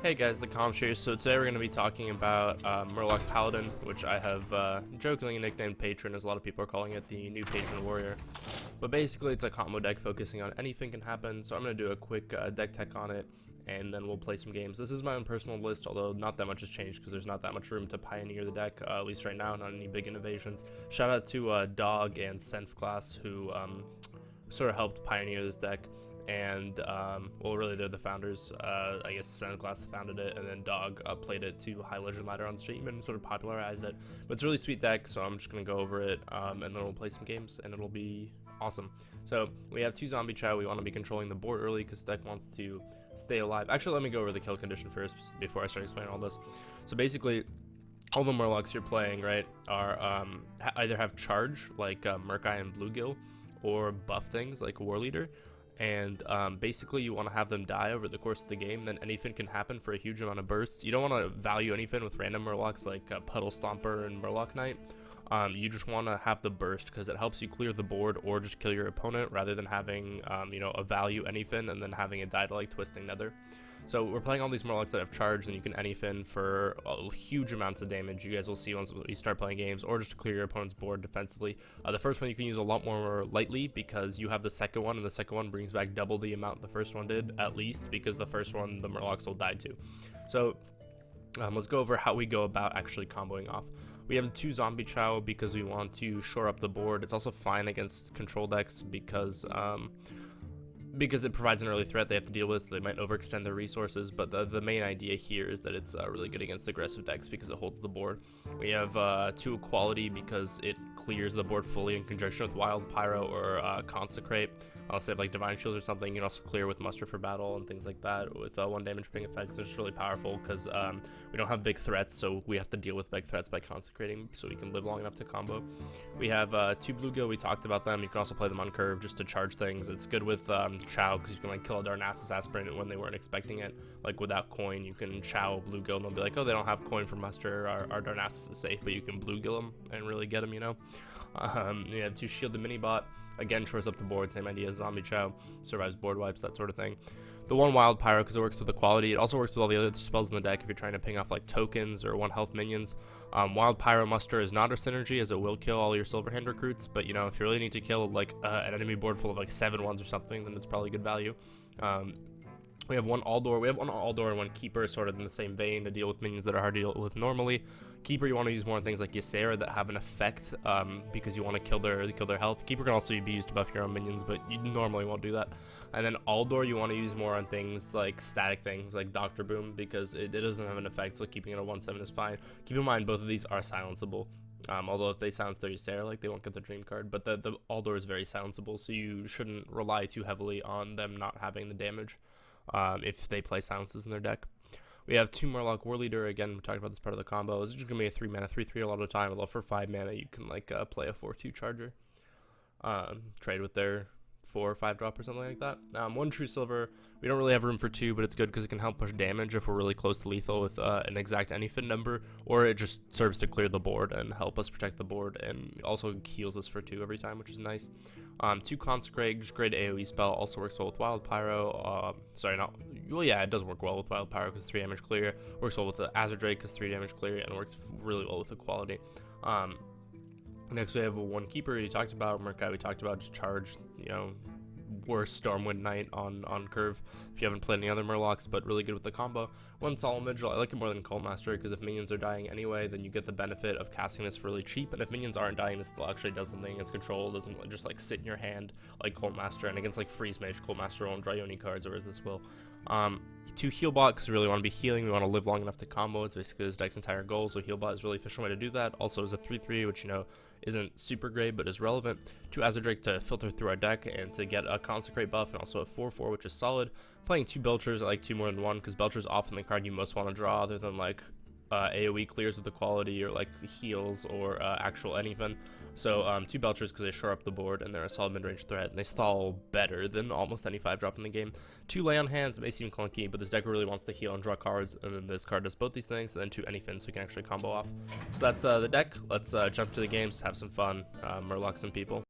Hey guys, the Kamsh here. So today we're going to be talking about Murloc Paladin, which I have jokingly nicknamed Patron, as a lot of people are calling it the new Patron Warrior. But basically it's a combo deck focusing on anything can happen, so I'm going to do a quick deck tech on it, and then we'll play some games. This is my own personal list, although not that much has changed because there's not that much room to pioneer the deck, at least right now, not any big innovations. Shout out to Dog and Senf Class, who sort of helped pioneer this deck. And well, really they're the founders. I guess Sandglass founded it, and then Dog played it to high legend ladder on stream and sort of popularized it. But it's a really sweet deck, so I'm just gonna go over it, and then we'll play some games, and it'll be awesome. So we have 2 zombie chow. We want to be controlling the board early because the deck wants to stay alive. Actually, let me go over the kill condition first before I start explaining all this. So basically, all the Murlocs you're playing, right, are either have charge like Murkai and Bluegill, or buff things like War Leader. And basically you want to have them die over the course of the game, then anything can happen for a huge amount of bursts. You don't want to value anything with random Murlocs like Puddle Stomper and Murloc Knight. You just want to have the burst because it helps you clear the board or just kill your opponent, rather than having you know, a value anything and then having it die to like Twisting Nether. So we're playing all these Murlocs that have charge, and you can anyfin for huge amounts of damage. You guys will see once we start playing games, or just to clear your opponent's board defensively. The first one you can use a lot more lightly because you have the second one, and the second one brings back double the amount the first one did, at least, because the first one the Murlocs will die to. So let's go over how we go about actually comboing off. We have 2 zombie chow because we want to shore up the board. It's also fine against control decks because it provides an early threat they have to deal with, so they might overextend their resources. But the main idea here is that it's really good against aggressive decks because it holds the board. We have 2 equality because it clears the board fully in conjunction with Wild Pyro or Consecrate. I'll say like Divine Shield or something. You can also clear with Muster for Battle and things like that with 1 damage ping effects. It's just really powerful because we don't have big threats, so we have to deal with big threats by consecrating so we can live long enough to combo. We have 2 Bluegill. We talked about them. You can also play them on curve just to charge things. It's good with chow because you can like kill a Darnassus Aspirant when they weren't expecting it. Like without coin, you can chow Bluegill and they'll be like, oh, they don't have coin for Muster. Our Darnassus is safe, but you can Bluegill them and really get them, you know. You have 2 Shield the Minibot. Again, shores up the board, same idea as Zombie Chow, survives board wipes, that sort of thing. The 1 Wild Pyro because it works with equality. It also works with all the other spells in the deck if you're trying to ping off like tokens or 1 health minions. Wild Pyro Muster is not a synergy, as it will kill all your Silverhand recruits, but you know, if you really need to kill like an enemy board full of like 7 ones or something, then it's probably good value. We have 1 Aldor. We have 1 Aldor and 1 Keeper, sort of in the same vein, to deal with minions that are hard to deal with normally. Keeper, you want to use more on things like Ysera that have an effect because you want to kill their health. Keeper can also be used to buff your own minions, but you normally won't do that. And then Aldor, you want to use more on things like static things like Dr. Boom because it doesn't have an effect, so keeping it at 1/7 is fine. Keep in mind both of these are silenceable. Although if they silence their Ysera, like they won't get the dream card, but the Aldor is very silenceable, so you shouldn't rely too heavily on them not having the damage if they play silences in their deck. We have 2 Murloc War Leader. Again, we talked about this part of the combo. It's just gonna be a 3 mana 3/3 a lot of the time, although for 5 mana you can like play a 4/2 charger, trade with their 4 or 5 drop or something like that. 1 True Silver. We don't really have room for 2, but it's good because it can help push damage if we're really close to lethal with an exact anyfin number, or it just serves to clear the board and help us protect the board, and also heals us for 2 every time, which is nice. 2 Consecrate, just great AoE spell, also works well with Wild Pyro. Well, yeah, it does work well with Wild Pyro because 3 damage clear, works well with the Azure Drake because 3 damage clear, and works really well with equality. Next we have 1 Keeper. You talked about Murkai. We talked about just charge, you know, worst Stormwind Knight on curve if you haven't played any other Murlocs, but really good with the combo. 1 Solemn Vigil. I like it more than Cult Master because if minions are dying anyway, then you get the benefit of casting this really cheap, and if minions aren't dying, this still actually does something against control. It doesn't just like sit in your hand like Cult Master, and against like Freeze Mage, Cult Master won't draw you any cards, whereas this will. 2 Healbot because we really want to be healing. We want to live long enough to combo. It's basically this deck's entire goal, so Healbot is a really efficient way to do that. Also is a 3/3, which, you know, isn't super great but is relevant. 2 Azure Drake to filter through our deck and to get a Consecrate buff, and also a 4/4, which is solid. Playing 2 Belchers. I like 2 more than 1 because Belcher is often the card you most want to draw, other than like AoE clears with equality or like heals or actual anything. So 2 Belchers because they shore up the board and they're a solid mid-range threat, and they stall better than almost any 5-drop in the game. 2 Lay on Hands may seem clunky, but this deck really wants to heal and draw cards, and then this card does both these things, and then 2 anything, so we can actually combo off. So that's the deck. Let's jump to the games, have some fun, Murloc some people.